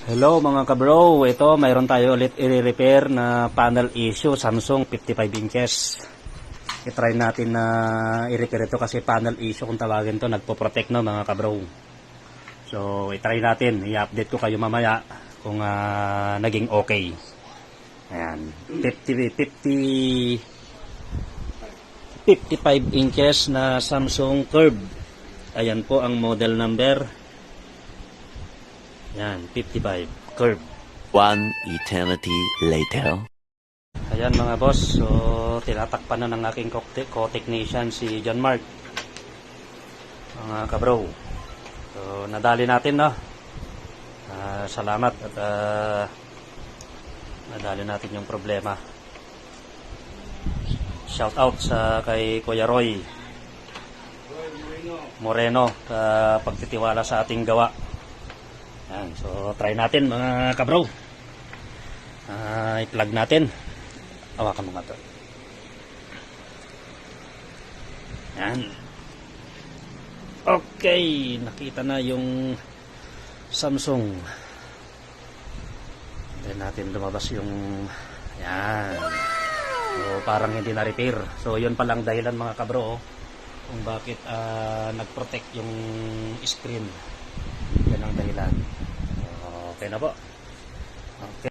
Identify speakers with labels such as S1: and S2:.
S1: Hello mga kabro, ito mayroon tayo ulit i-repair na panel issue Samsung 55 inches. I-try natin na i-repair ito kasi panel issue kung tawagin to, nagpo-protect no mga kabro. So i-try natin, i-update ko kayo mamaya kung naging okay. Ayan, 55 inches na Samsung Curve. Ayan po ang model number. Yan, 55 Curve.
S2: One eternity later.
S1: Ayan mga boss, so tinatakpan na ng aking co-technician si John Mark, mga kabro. So nadali natin no. Salamat at nadali natin yung problema. Shout out sa kay Kuya Roy Moreno sa pagtitiwala sa ating gawa. Yan, so try natin mga kabro. I-plug natin. Hawakan mo nga to. Yan. Okay, nakita na yung Samsung. Then natin lumabas yung yan. So parang hindi na repair. So yun palang dahilan mga kabro kung bakit nag-protect yung screen. Yan ang dahilan. Okay na po. Okay.